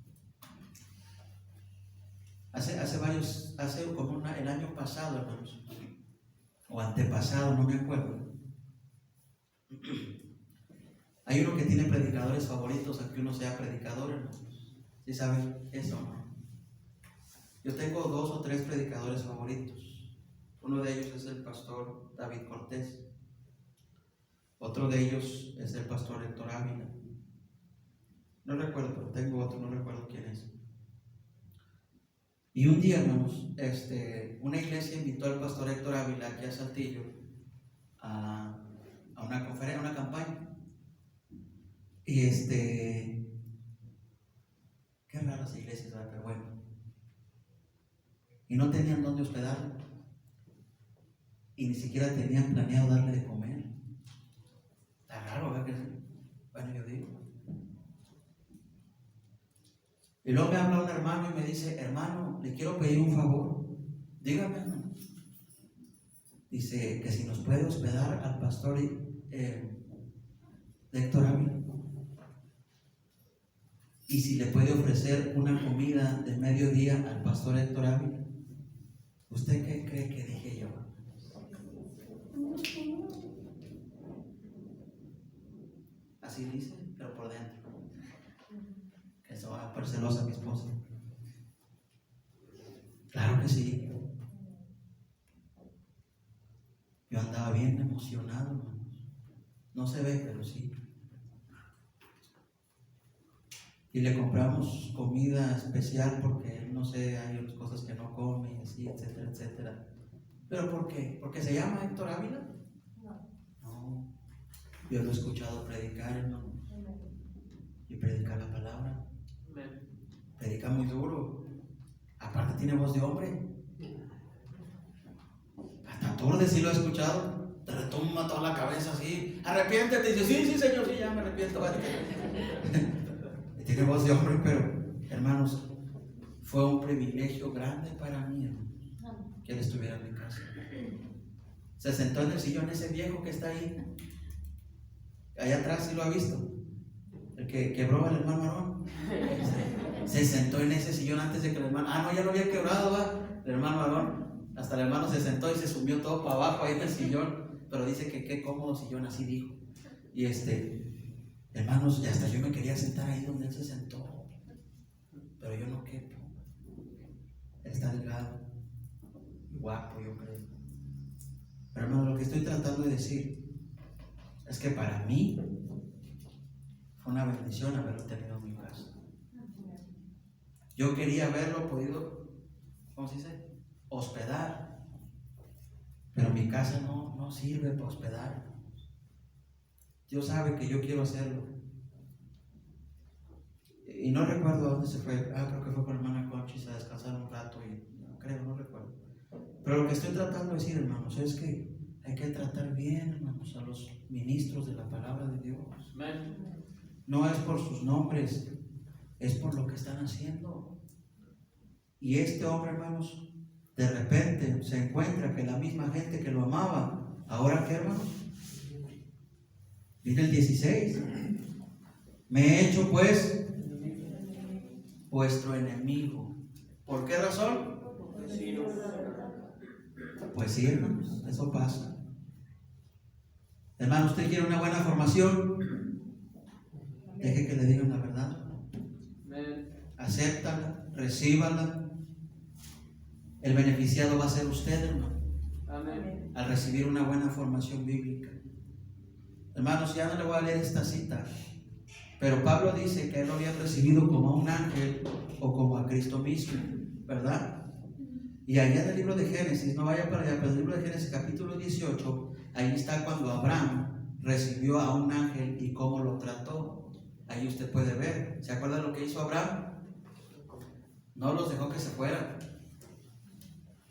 Hace como el año pasado, hermanos, o antepasado, no me acuerdo. Hay uno que tiene predicadores favoritos, aunque uno sea predicador, hermanos. ¿Sí saben eso, no? Yo tengo 2 o 3 predicadores favoritos. Uno de ellos es el pastor David Cortés. Otro de ellos es el pastor Héctor Ávila. No recuerdo, pero tengo otro, no recuerdo quién es. Y un día, hermanos, una iglesia invitó al pastor Héctor Ávila aquí a Saltillo a una conferencia, a una campaña. Y qué raras iglesias, ¿verdad? Pero bueno. Y no tenían dónde hospedarlo. Y ni siquiera tenían planeado darle de comer. Está raro, ¿verdad? Bueno, yo digo. Y luego me habla un hermano y me dice: hermano, le quiero pedir un favor. Dígame, hermano. Dice que si nos puede hospedar al pastor Héctor Ávila. Y si le puede ofrecer una comida de mediodía al pastor Héctor Ávila. ¿Usted qué cree que dije yo? Así dice, pero por dentro. Que se va a poner celosa mi esposa. Claro que sí. Yo andaba bien emocionado, hermanos. No se ve, pero sí. Y le compramos comida especial porque él, no sé, hay cosas que no come, así, etcétera, etcétera. ¿Pero por qué? ¿Porque se llama Héctor Ávila? No. Yo lo he escuchado predicar, hermano. Y predicar la palabra. Predica muy duro. Aparte tiene voz de hombre. Hasta Turde sí lo he escuchado. Te retumba toda la cabeza así. Arrepiéntete. Y dice: sí, señor, sí, ya me arrepiento. Tiene voz de hombre, pero hermanos, fue un privilegio grande para mí, hermano, que él estuviera en mi casa. Se sentó en el sillón ese viejo que está ahí, allá atrás, ¿sí lo ha visto? El que quebró al hermano Aarón. Se sentó en ese sillón antes de que el hermano, no, ya lo había quebrado, ¿va? El hermano Aarón. Hasta el hermano se sentó y se subió todo para abajo ahí en el sillón, pero dice que qué cómodo sillón, así dijo. Y hermanos, y hasta yo me quería sentar ahí donde él se sentó, pero yo no quepo. Él está delgado, guapo, yo creo. Pero hermano, lo que estoy tratando de decir es que para mí fue una bendición haberlo tenido en mi casa. Yo quería haberlo podido, ¿cómo se dice? Hospedar. Pero mi casa no sirve para hospedar. Dios sabe que yo quiero hacerlo. Y no recuerdo a dónde se fue. Creo que fue con la hermana Conchis a descansar un rato. No recuerdo. Pero lo que estoy tratando de decir, hermanos, es que hay que tratar bien, hermanos, a los ministros de la palabra de Dios. Amén. No es por sus nombres, es por lo que están haciendo. Y este hombre, hermanos, de repente se encuentra que la misma gente que lo amaba, ¿ahora qué, hermanos? Dice el 16: me he hecho pues vuestro enemigo. ¿Por qué razón? Pues sí, hermanos, eso pasa. Hermano, ¿usted quiere una buena formación? Deje que le digan la verdad. Acéptala, recíbala. El beneficiado va a ser usted, hermano. Amén. Al recibir una buena formación bíblica. Hermanos, ya no le voy a leer esta cita, pero Pablo dice que él lo había recibido como a un ángel o como a Cristo mismo, ¿verdad? Y allá en el libro de Génesis, no vaya para allá, pero en el libro de Génesis capítulo 18, ahí está cuando Abraham recibió a un ángel y cómo lo trató. Ahí usted puede ver. ¿Se acuerda lo que hizo Abraham? No los dejó que se fueran.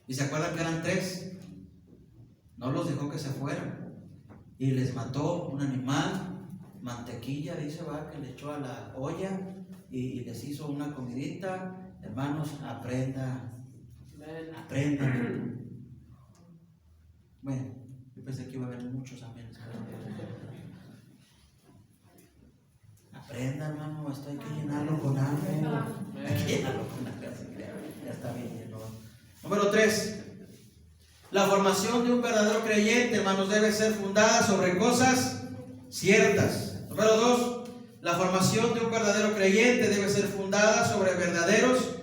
¿Y se acuerdan que eran 3? No los dejó que se fueran. Y les mató un animal, mantequilla, dice, va, que le echó a la olla y les hizo una comidita. Hermanos, aprendan. Bueno, yo pensé que iba a haber muchos amén. Aprenda, hermano, esto hay que llenarlo con algo. Hay que llenarlo con algo. Ya está bien lleno. Número 3. La formación de un verdadero creyente, hermanos, debe ser fundada sobre cosas ciertas. Número 2. La formación de un verdadero creyente debe ser fundada sobre verdaderos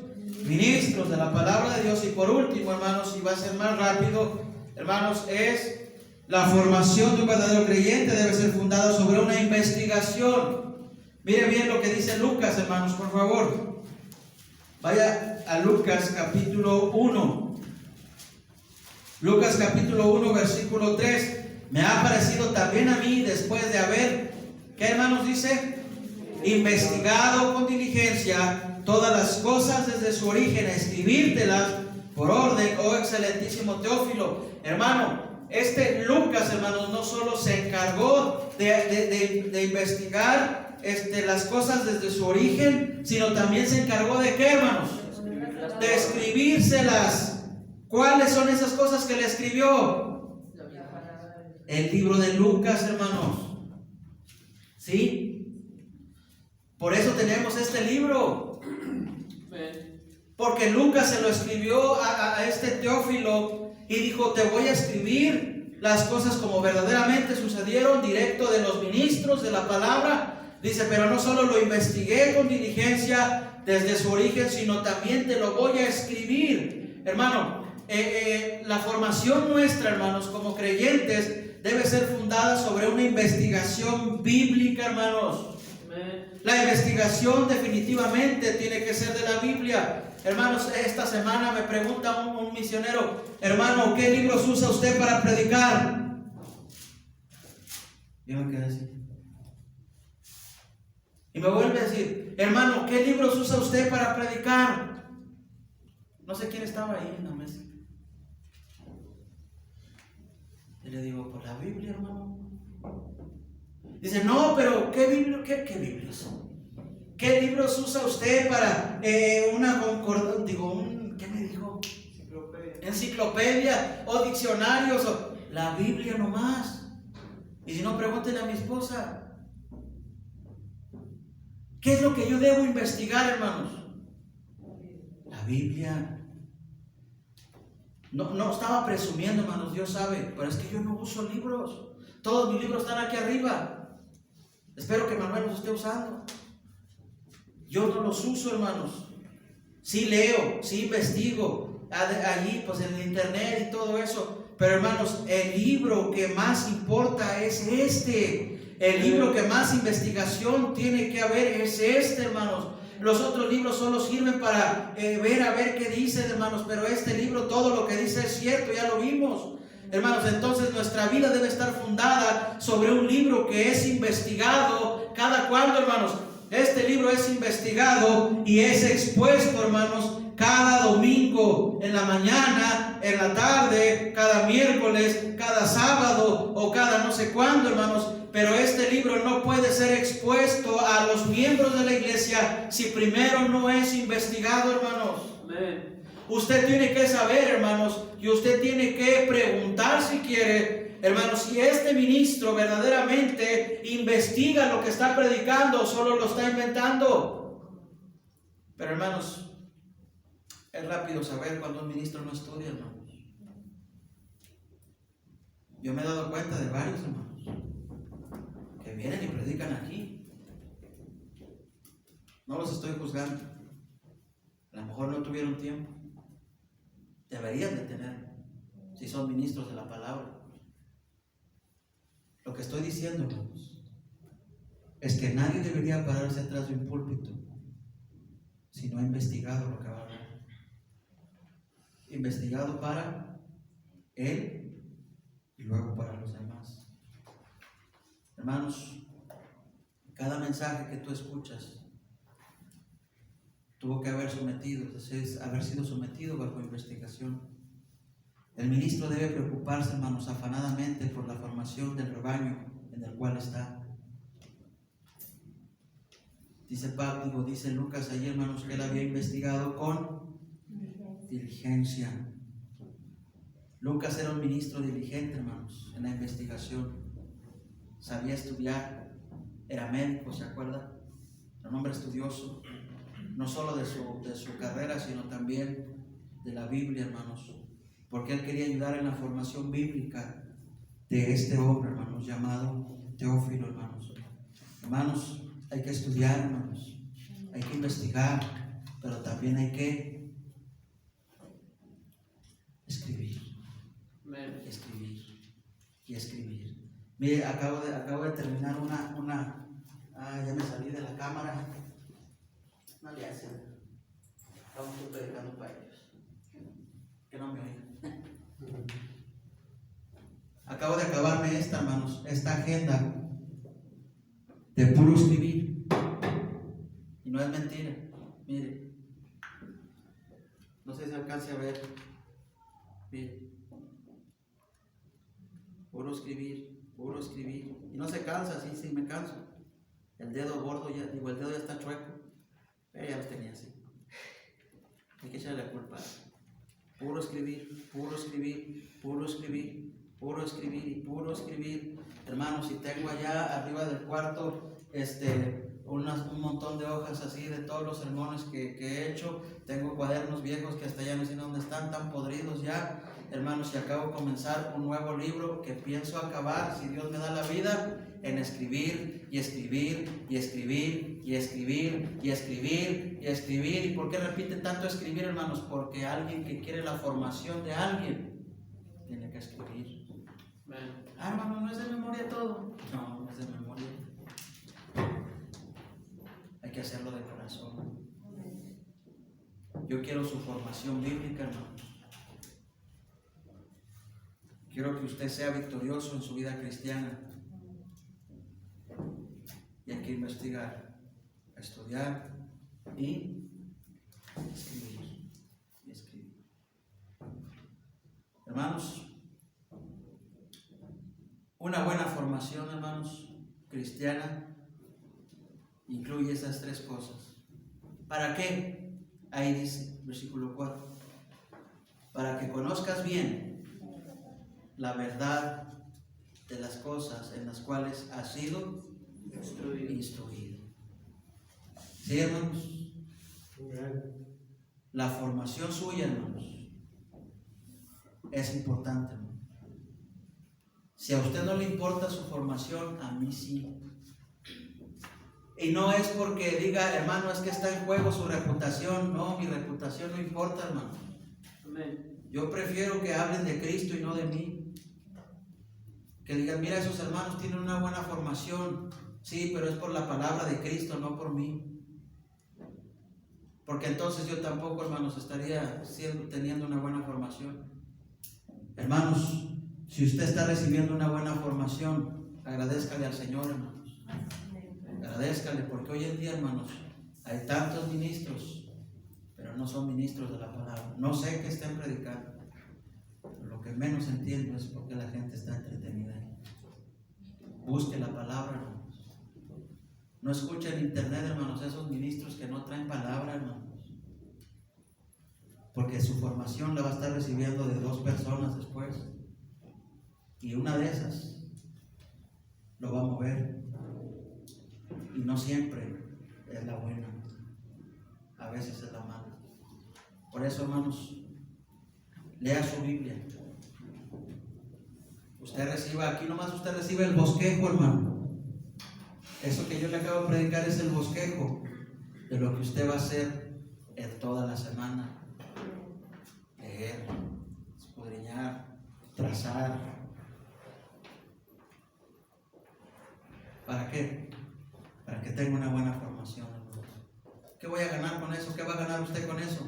ministros de la palabra de Dios. Y por último, hermanos, y va a ser más rápido, hermanos, es la formación de un verdadero creyente debe ser fundada sobre una investigación. Mire bien lo que dice Lucas, hermanos, por favor. Vaya a Lucas capítulo 1. Lucas capítulo 1, versículo 3. Me ha parecido también a mí, después de haber, ¿qué, hermanos, dice? Investigado con diligencia todas las cosas desde su origen, escribírtelas por orden, oh excelentísimo Teófilo. Hermano, Lucas, hermanos, no solo se encargó de investigar las cosas desde su origen, sino también se encargó de ¿qué, hermanos? De escribírselas. ¿Cuáles son esas cosas que le escribió? El libro de Lucas, hermanos. ¿Sí? Por eso tenemos este libro. Porque Lucas se lo escribió a este Teófilo y dijo: te voy a escribir las cosas como verdaderamente sucedieron, directo de los ministros de la palabra. Dice, pero no solo lo investigué con diligencia desde su origen, sino también te lo voy a escribir. Hermano, la formación nuestra, hermanos, como creyentes, debe ser fundada sobre una investigación bíblica, hermanos. La investigación definitivamente tiene que ser de la Biblia. Hermanos, esta semana me pregunta un misionero: hermano, ¿qué libros usa usted para predicar? Yo me quedé así. Y me vuelve a decir: hermano, ¿qué libros usa usted para predicar? No sé quién estaba ahí en la mesa. Y le digo: por la Biblia, hermano. Dice: no, pero ¿qué Biblia? ¿Qué Biblias? ¿Qué libros usa usted para una concordancia? ¿Qué me dijo? Enciclopedia o diccionarios o la Biblia nomás. Y si no, pregúntele a mi esposa. ¿Qué es lo que yo debo investigar, hermanos? La Biblia. No estaba presumiendo, hermanos, Dios sabe, pero es que yo no uso libros. Todos mis libros están aquí arriba. Espero que Manuel los esté usando. Yo no los uso, hermanos. Sí leo, sí investigo allí, pues en el internet y todo eso. Pero, hermanos, el libro que más importa es este. El libro que más investigación tiene que haber es este, hermanos. Los otros libros solo sirven para ver qué dicen, hermanos. Pero este libro, todo lo que dice es cierto, ya lo vimos. Hermanos, entonces nuestra vida debe estar fundada sobre un libro que es investigado. ¿Cada cuándo, hermanos? Este libro es investigado y es expuesto, hermanos, cada domingo, en la mañana, en la tarde, cada miércoles, cada sábado o cada no sé cuándo, hermanos. Pero este libro no puede ser expuesto a los miembros de la iglesia si primero no es investigado, hermanos. Amén. Usted tiene que saber, hermanos, y usted tiene que preguntar si quiere, hermanos, si este ministro verdaderamente investiga lo que está predicando o solo lo está inventando. Pero, hermanos, es rápido saber cuando un ministro no estudia, hermanos. Yo me he dado cuenta de varios, hermanos, que vienen y predican aquí. No los estoy juzgando. A lo mejor no tuvieron tiempo. Deberían de tener, si son ministros de la palabra. Lo que estoy diciendo, hermanos, es que nadie debería pararse atrás de un púlpito si no ha investigado lo que va a hablar. Investigado para él y luego para los demás. Hermanos, cada mensaje que tú escuchas tuvo que haber sido sometido bajo investigación. El ministro debe preocuparse, hermanos, afanadamente por la formación del rebaño en el cual está. Dice Lucas allí, hermanos, que él había investigado con diligencia. Lucas era un ministro diligente, hermanos, en la investigación. Sabía estudiar, era médico, ¿se acuerda? Era un hombre estudioso. No solo de su carrera, sino también de la Biblia, hermanos, porque él quería ayudar en la formación bíblica de este hombre, hermanos, llamado Teófilo, hermanos. Hermanos, hay que estudiar, hermanos, hay que investigar, pero también hay que escribir. Escribir y escribir. Mire, acabo de terminar ya me salí de la cámara. No le hacen. Estamos predicando para ellos. Que no me oigan. Acabo de acabarme esta agenda de puro escribir. Y no es mentira. Mire. No sé si alcance a ver. Mire. Puro escribir, puro escribir. Y no se cansa, sí me canso. El dedo gordo el dedo ya está chueco. Pero ya lo tenía así. Hay que echarle la culpa. Puro escribir, puro escribir, puro escribir, puro escribir y puro escribir. Hermanos, si tengo allá arriba del cuarto un montón de hojas así de todos los sermones que he hecho. Tengo cuadernos viejos que hasta ya no sé dónde están, tan podridos ya. Hermanos, y acabo de comenzar un nuevo libro que pienso acabar, si Dios me da la vida, en escribir y escribir y escribir y escribir y escribir y escribir. ¿Y por qué repite tanto escribir, hermanos? Porque alguien que quiere la formación de alguien tiene que escribir. Hermano, ¿no es de memoria todo? No, no es de memoria. Hay que hacerlo de corazón. Yo quiero su formación bíblica, hermanos. Quiero que usted sea victorioso en su vida cristiana. Y hay que investigar, estudiar y escribir. Hermanos, una buena formación, hermanos, cristiana, incluye esas tres cosas. ¿Para qué? Ahí dice, versículo 4. Para que conozcas bien la verdad de las cosas en las cuales has sido instruido. ¿Sí, hermanos? La formación suya, hermanos, es importante, hermanos. Si a usted no le importa su formación, a mí sí. Y no es porque diga, hermano, es que está en juego su reputación. No, mi reputación no importa, hermano. Yo prefiero que hablen de Cristo y no de mí. Que digan, mira, esos hermanos tienen una buena formación. Sí, pero es por la palabra de Cristo, no por mí. Porque entonces yo tampoco, hermanos, estaría teniendo una buena formación. Hermanos, si usted está recibiendo una buena formación, agradézcale al Señor, hermanos. Agradézcale, porque hoy en día, hermanos, hay tantos ministros, pero no son ministros de la palabra. No sé qué estén predicando, pero lo que menos entiendo es por qué la gente está entretenida ahí. Busque la palabra, hermanos. No escuche en internet, hermanos, esos ministros que no traen palabra, hermanos. Porque su formación la va a estar recibiendo de 2 personas después. Y una de esas lo va a mover. Y no siempre es la buena. A veces es la mala. Por eso, hermanos, lea su Biblia. Usted reciba, aquí nomás usted recibe el bosquejo, hermano. Eso que yo le acabo de predicar es el bosquejo de lo que usted va a hacer en toda la semana. Leer, escudriñar, trazar. ¿Para qué? Para que tenga una buena formación, hermano. ¿Qué voy a ganar con eso? ¿Qué va a ganar usted con eso?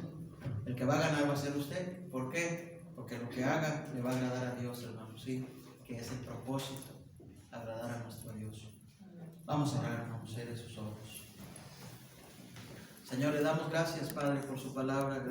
El que va a ganar va a ser usted. ¿Por qué? Porque lo que haga le va a agradar a Dios, hermano. Sí, que es el propósito, agradar a nuestro Dios. Vamos a orar, hermanos, cierre sus ojos. Señor, le damos gracias, Padre, por su palabra.